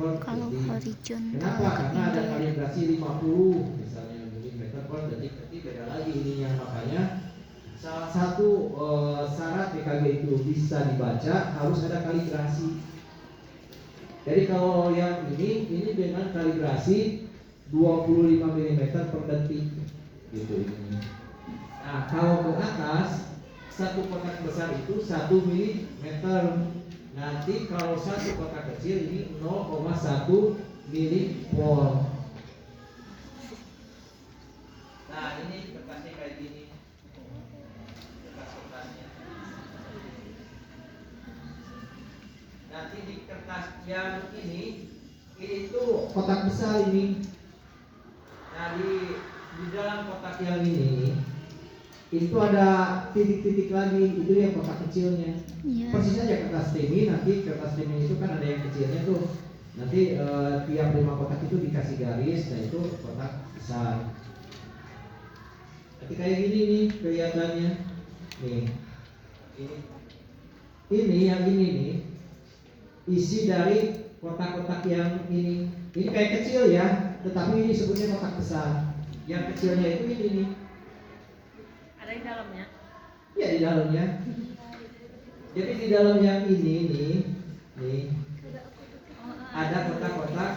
Kalau detik. horizontal Kenapa? ke Karena ada pinggir. kalibrasi 50 misalnya milimeter per detik. Berarti beda lagi ininya. Makanya salah satu syarat EKG itu bisa dibaca harus ada kalibrasi. Jadi kalau yang ini dengan kalibrasi 25 mm per detik gitu ini. Nah, kalau ke atas satu kotak besar itu 1 mm. Nanti kalau satu kotak kecil ini 0,1 milivolt. Nah, ini kertasnya kayak gini. Kertasnya. Nanti di kertas yang ini tuh kotak besar ini. Nah, di dalam kotak yang ini itu ada titik-titik lagi, itu yang kotak kecilnya. Ya. Persis aja kertas TIMI, nanti kertas TIMI itu kan ada yang kecilnya tuh. Nanti tiap 5 kotak itu dikasih garis, nah itu kotak besar. Nanti kayak gini nih kelihatannya. Nih. Ini yang ini nih. Isi dari kotak-kotak yang ini. Ini kayak kecil ya, tetapi ini sebutnya kotak besar. Yang kecilnya itu ini nih. Ada di dalamnya? Ya di dalamnya. Jadi di dalam yang ini nih ada kotak-kotak.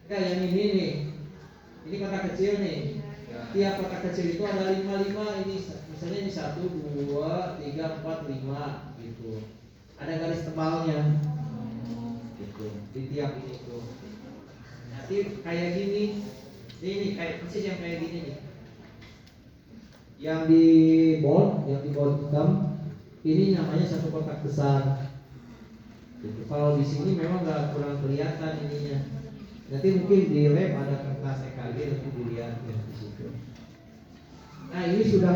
Enggak, yang ini nih. Ini kotak kecil nih. Tiap kotak kecil itu ada 5 ini. Misalnya ini 1, 2, 3, 4, 5 gitu. Ada garis tebalnya. Gitu. Di tiap ini tuh. Nanti kayak gini. Ini kayak persis yang kayak gini nih. Yang di board hitam ini namanya satu kotak besar. Gitu. Kalau di sini memang nggak kurang kelihatan ininya. Nanti mungkin di lab ada kertas EKG nanti dilihat ya di situ. Nah ini sudah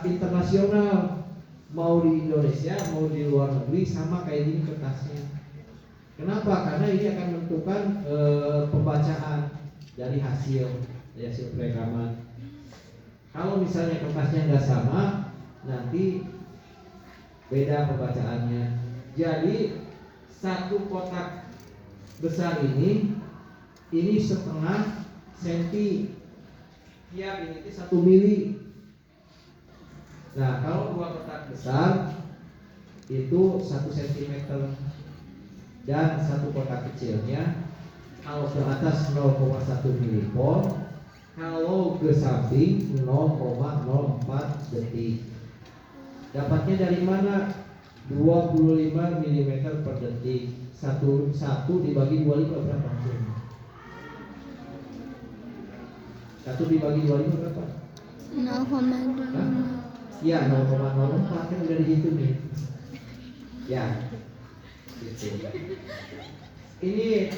internasional, mau di Indonesia mau di luar negeri sama kayak gini kertasnya. Kenapa? Karena ini akan menentukan pembacaan dari hasil perekaman. Kalau misalnya kertasnya nggak sama, nanti beda pembacaannya. Jadi satu kotak besar ini setengah senti. Tiap ini 1 mili. Nah kalau 2 kotak besar itu 1 cm dan satu kotak kecilnya kalau ke atas 0,1 milivolt, kalau ke samping 0,04 detik. Dapatnya dari mana? 25 mm per detik. Satu dibagi 25 berapa? 1 dibagi 25 berapa? 0,25. Ya 0,04 kan udah dihitung nih. Ya. Gitu. Ini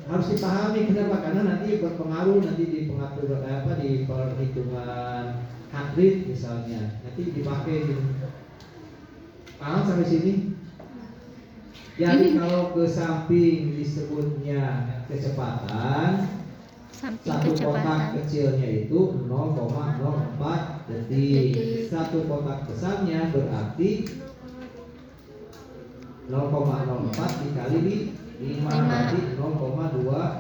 harus dipahami kenapa? Karena nanti berpengaruh nanti di pengaturan di perhitungan heart rate misalnya. Nanti dipakai gitu. Paham sampai sini? Jadi kalau ke samping disebutnya kecepatan, satu kotak kecilnya itu 0,04 detik. Satu kotak besarnya berarti 0,04 dikali di 5 berarti 0,25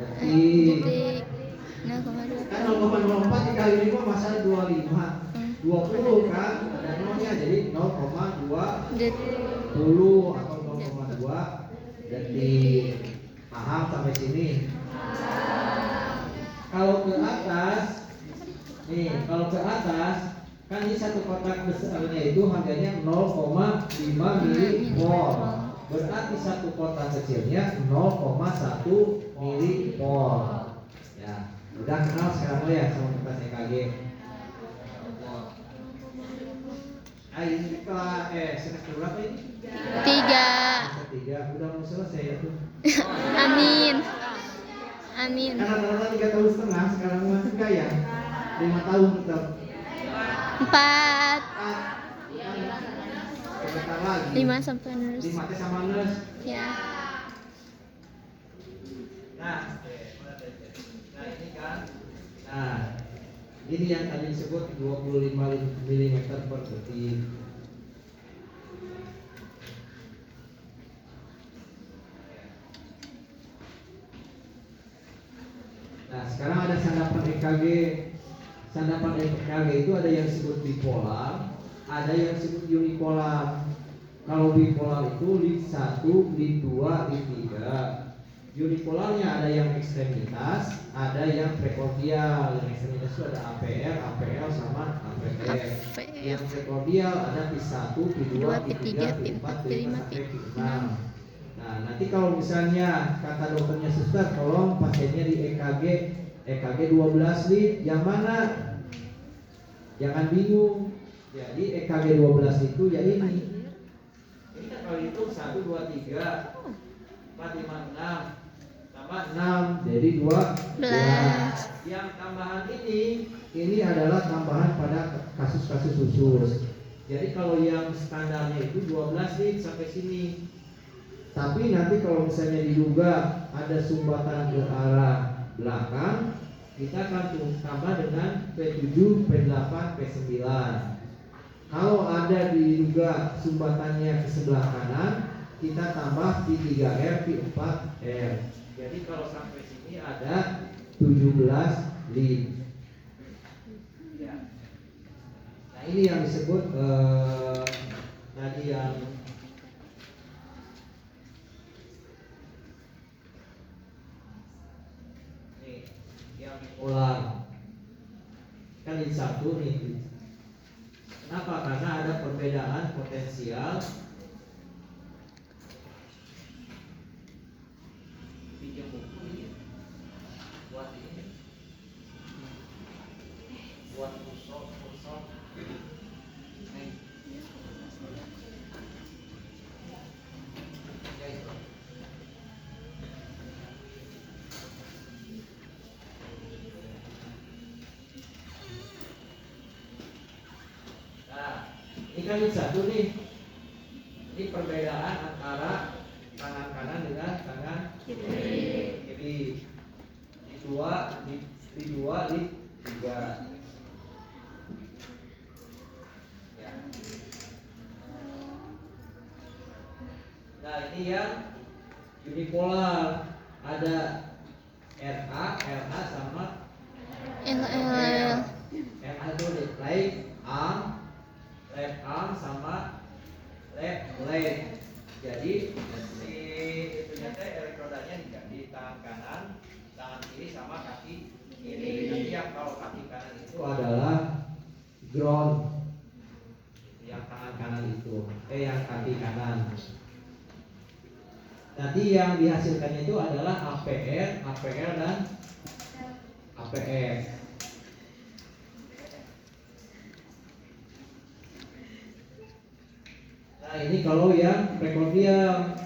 detik. Kan 0,04 dikali 5 masa 25. 20 kan ada nolnya jadi 0,20 atau 0,2 detik. Paham sampai sini? Kalau ke atas kan ini satu kotak besarnya itu harganya 0,5 milivolt. Berarti satu kotak kecilnya 0,1 milivolt. Ya, udah kenal sekarang lo ya sama kertas EKG. Ini semester berapa ini? 3. Udah mau selesai ya tuh. Amin. Karena 3 tahun setengah sekarang masih kaya 5 tahun tetap 4. Sebentar lagi 5 sampai nurse. 5 sama nurse. Ya. Nah ini kan. Nah ini yang tadi disebut 25 mm per detik. sekarang ada sandapan EKG. Sandapan EKG itu ada yang disebut bipolar, ada yang disebut unipolar. Kalau bipolar itu lead 1, lead 2, lead 3. Unipolarnya ada yang ekstremitas, ada yang prekordial. Yang ekstremitas itu ada APR, APL sama APR. Yang prekordial ada P1, P2, P3, P4, P5 sampai P6. Nah, nanti kalau misalnya kata dokternya suster, tolong pasiennya di EKG 12 lead, yang mana? Jangan bingung. Jadi EKG 12 itu ya ini. Ini kan kalau itu 1, 2, 3, 4, 5, 6 tambah 6 jadi 12. Yang tambahan ini adalah tambahan pada kasus-kasus khusus. Jadi kalau yang standarnya itu 12 lead sampai sini. Tapi nanti kalau misalnya diduga ada sumbatan ke arah belakang, kita akan tambah dengan P7, P8, P9. Kalau ada diduga sumbatannya ke sebelah kanan, kita tambah P3R, P4R. Jadi kalau sampai sini ada 17 lead. Ya. Nah ini yang disebut tadi yang bipolar. Kan ini satu nih. Kenapa? Karena ada perbedaan potensial pinjam buku ini buat ini buat kursus ini kan ini satu nih. Ini perbedaan antara tangan kanan dengan tangan kiri. Di dua, di tiga. Ya. Nah ini yang unipolar, ada RA, LH sama LL. RA itu right arm, left arm sama left leg. Jadi si itunya teh elektrodanya di tangan kanan, tangan kiri sama kaki kiri. Nanti yang kalau kaki kanan itu adalah ground, yang tangan kanan itu, yang kaki kanan. Nanti yang dihasilkannya itu adalah APR, APL dan APF. Nah ini kalau yang prekordial,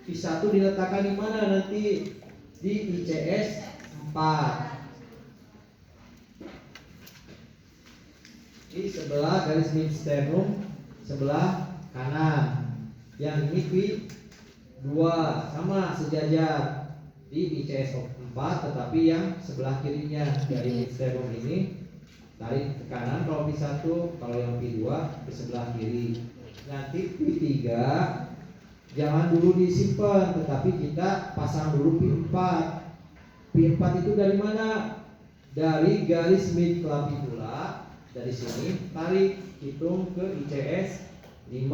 P1 diletakkan di mana nanti? Di ICS 4. Di sebelah garis midsternum sebelah kanan. Yang ini P2 sama sejajar di ICS 4, tetapi yang sebelah kirinya dari midsternum ini tarik ke kanan kalau P1, kalau yang P2 ke sebelah kiri. Nanti P3 jangan dulu disimpan, tetapi kita pasang dulu P4. P4 itu dari mana? Dari garis mid clavicula, dari sini tarik, hitung ke ICS 5.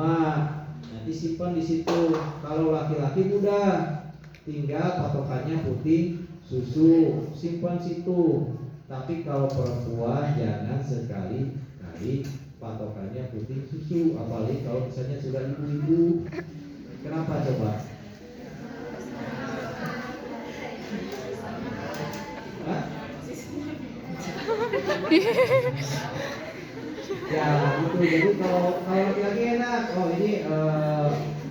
Nanti simpan di situ. Kalau laki-laki mudah, tinggal patokannya putih susu, simpan situ. Tapi kalau perempuan jangan sekali-kali patokannya putih susu, apalagi kalau misalnya sudah ibu-ibu. Kenapa coba? Hah? Ya gitu. Jadi kalau laki-laki enak, oh ini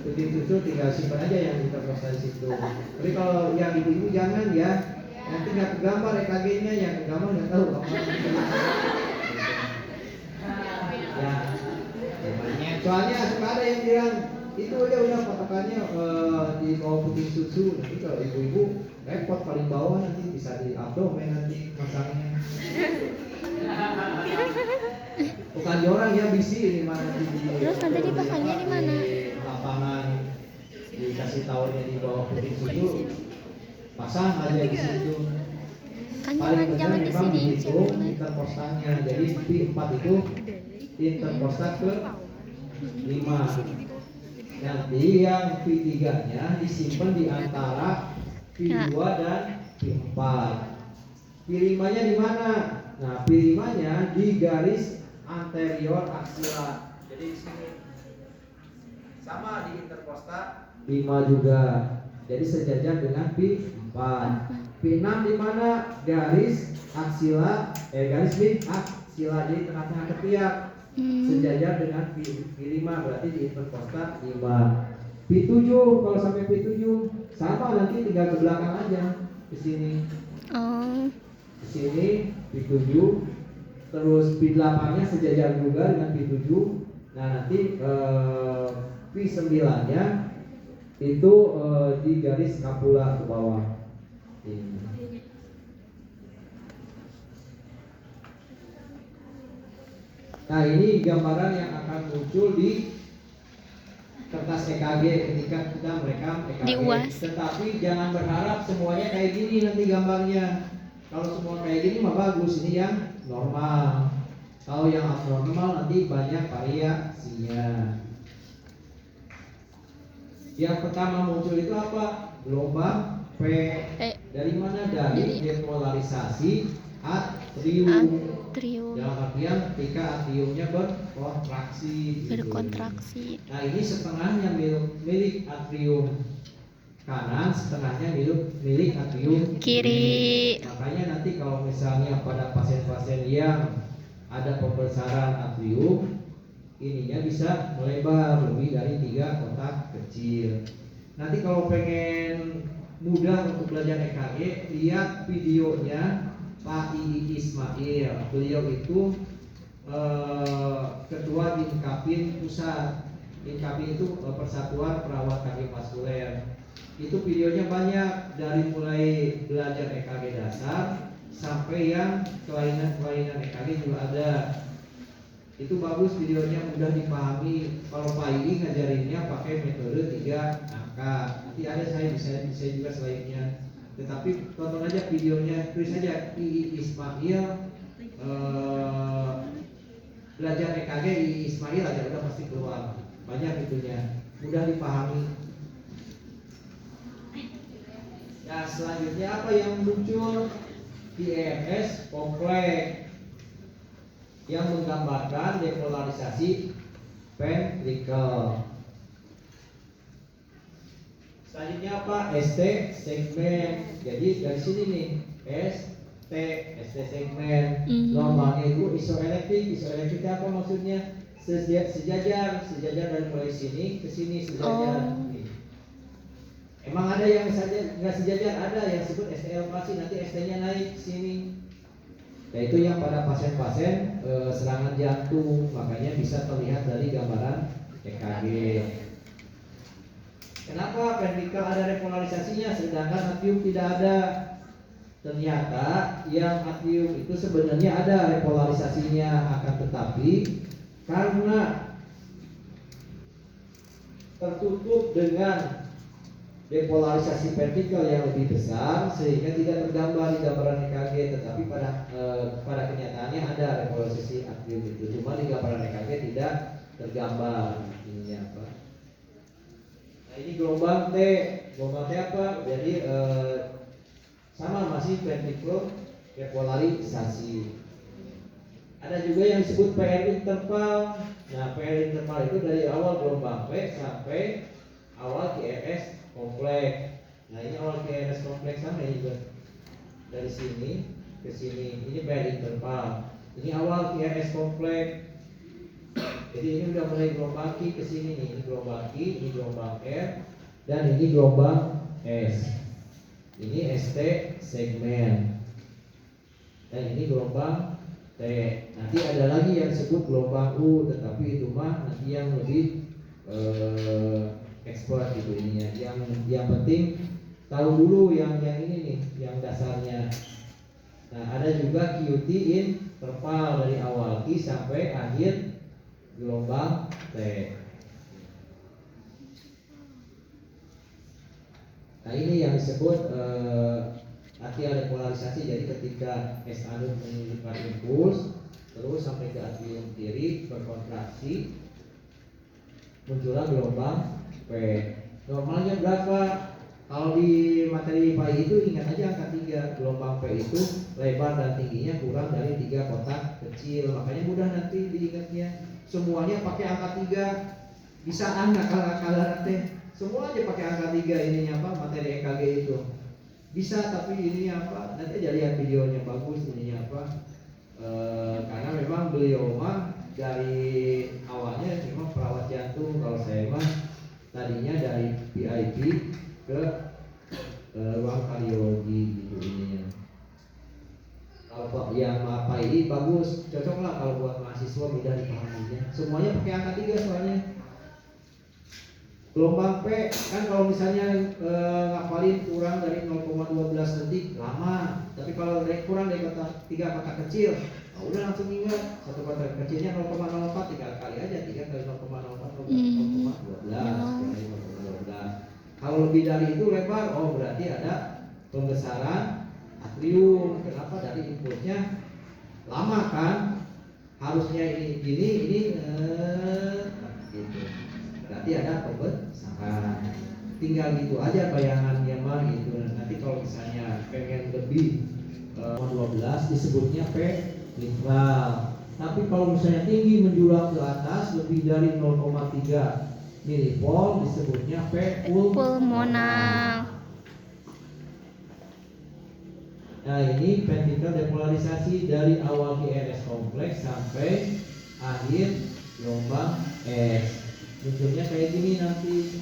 putih susu tinggal simpan aja yang diterpos di situ. Tapi kalau yang ibu-ibu jangan ya, nanti nggak kegambar EKG-nya, yang kegambar nggak tahu apa. Ya, soalnya suka ada yang bilang itu udah patokannya di bawah putih susu. Nanti kalau ibu-ibu repot paling bawah, nanti bisa di abdomen nanti masangnya. Bukan di orang ya, bisi ini mana di. Terus nanti dipasangnya di mana? Lapangan dikasih tahunya di bawah putih susu, pasang aja di situ. Kan paling benar jangan di memang sini. dihitung Jangan. interpostalnya. Jadi Pi4 itu interpostal ke 5. Nanti yang Pi3-nya disimpan di antara Pi2 dan Pi4. Pi5-nya di mana? Nah, Pi5-nya di garis anterior aksila. Jadi di sini sama di interpostal 5 juga. Jadi sejajar dengan Pi4. Pi6 di mana? Garis aksila, garis mid aksila. Jadi tengah-tengah ketiak. Sejajar dengan Pi5, berarti di interpostal 5. Pi7, kalau sampai Pi7 sama, nanti tinggal ke belakang aja ke sini. Oh. Di sini Pi7, terus Pi8-nya sejajar juga dengan Pi7. Nah, nanti Pi9-nya itu di garis skapula ke bawah. Ini. Nah, ini gambaran yang akan muncul di kertas EKG ketika kita merekam EKG. Di UAS. Tetapi jangan berharap semuanya kayak gini nanti gambarnya. Kalau semua kayak gini mah bagus, ini yang normal. Kalau yang abnormal nanti banyak variasinya. Yang pertama muncul itu apa? Gelombang P. Dari mana? Dari depolarisasi atrium. Dalam artian ketika atriumnya berkontraksi. Berkontraksi. Nah, ini setengahnya milik atrium kanan, setengahnya milik atrium Kiri. Makanya nanti kalau misalnya pada pasien-pasien yang ada pembesaran atrium, ininya bisa melebar lebih dari 3 kotak kecil. Nanti kalau pengen mudah untuk belajar EKG, lihat videonya Pak Ii Ismail. Beliau itu ketua Inkapin Pusat. Inkapin itu Persatuan Perawat Kardiovaskuler. Itu videonya banyak, dari mulai belajar EKG dasar sampai yang kelainan EKG juga ada. Itu bagus videonya, mudah dipahami. Kalau Pak Ii ngajarinnya pakai metode 3 angka. Nanti ada saya bisa juga slide-nya. Tetapi tonton aja videonya, tulis aja Ii Ismail belajar EKG Ii Ismail aja udah pasti keluar. Banyak itunya, mudah dipahami. Nah, selanjutnya apa yang muncul? PMS kompleks yang menggambarkan depolarisasi ventricle. Selanjutnya apa? ST segmen. Jadi dari sini nih ST segmen. Normalnya itu isoelektrik. Isoelektrik apa maksudnya? Sejajar dari mulai sini ke sini sejajar. Emang ada yang nggak sejajar, ada yang disebut ST elevasi, nanti ST-nya naik ke sini. Nah, itu yang pada pasien-pasien serangan jantung, makanya bisa terlihat dari gambaran EKG. Kenapa ventricle ada repolarisasinya sedangkan atrium tidak ada? Ternyata yang atrium itu sebenarnya ada repolarisasinya, akan tetapi karena tertutup dengan depolarisasi ventricle yang lebih besar sehingga tidak tergambar di gambaran EKG, tetapi pada kenyataannya ada repolarisasi atrium itu, cuma di gambaran EKG tidak tergambar. Ini apa? Nah, ini gelombang T. Gelombang T apa? Jadi sama masih ventricle depolarisasi. Ada juga yang disebut PR interval. Nah, PR interval itu dari awal gelombang P sampai awal QRS kompleks. Nah, ini awal QRS kompleks sama juga. Dari sini ke sini, ini PR interval. Ini awal QRS kompleks. Jadi ini udah mulai gelombang Q ke sini nih. Ini gelombang Q, ini gelombang R, dan ini gelombang S. Ini ST segmen. Dan ini gelombang T. Nanti ada lagi yang disebut gelombang U, tetapi itu mah nanti yang lebih expert gitu ininya. Yang penting tahu dulu yang ini nih, yang dasarnya. Nah, ada juga QT interval dari awal Q sampai akhir gelombang T. Nah, ini yang disebut Arti ada polarisasi, jadi ketika S anode mengirimkan impuls terus sampai ke atrium kiri berkontraksi, muncullah gelombang P. Normalnya berapa? Kalau di materi PAI itu ingat aja angka 3. Gelombang P itu lebar dan tingginya kurang dari 3 kotak kecil. Makanya mudah nanti diingatnya. Semuanya pakai angka 3. Bisa akal-akalan teh. Semuanya pakai angka 3 ininya apa? Materi EKG itu. Bisa, tapi ini apa? Nanti aja lihat videonya, bagus ininya apa? Karena memang beliau mah dari awalnya memang perawat jantung. Kalau saya mah tadinya dari PIP ke ruang kardiologi gitu ininya. Kalau yang apa ini bagus, cocok lah kalau buat mahasiswa mudah dipahaminya. Semuanya pakai angka 3 soalnya. Gelombang P kan kalau misalnya ngapalin kurang dari 0,12 detik lama, tapi kalau kurang dari kotak 3 kotak kecil, udah langsung ingat satu kotak kecilnya 0,04, 3 kali aja 3 kali 0,04 0,12. Kalau lebih dari itu lebar, oh berarti ada pembesaran atrium. Kenapa? Dari impulsnya lama kan, harusnya ini gini, ini gitu. Berarti ada pembesaran. Tinggal gitu aja bayangannya mah gitu. Nanti kalau misalnya pengen lebih 12 disebutnya P litral. Tapi kalau misalnya tinggi menjulang ke atas lebih dari 0,3 milipol disebutnya P pulmonal. Nah ini ventricle depolarisasi dari awal GRS kompleks sampai akhir gelombang S. Munculnya kayak gini nanti.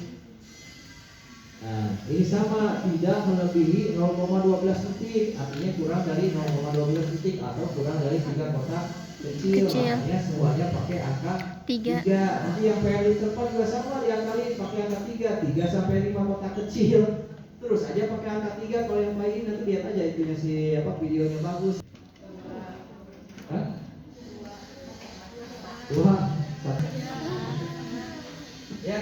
Nah ini sama, tidak melebihi 0,12 detik, artinya kurang dari 0,12 detik atau kurang dari 3 kotak kecil. Makanya semuanya pakai angka 3. Nanti yang PL terdepan juga sama, diakali pakai angka 3 sampai 5 kotak kecil. Terus aja pakai angka 3. Kalau yang lain nanti lihat aja itunya si apa videonya bagus. Hah? Wah,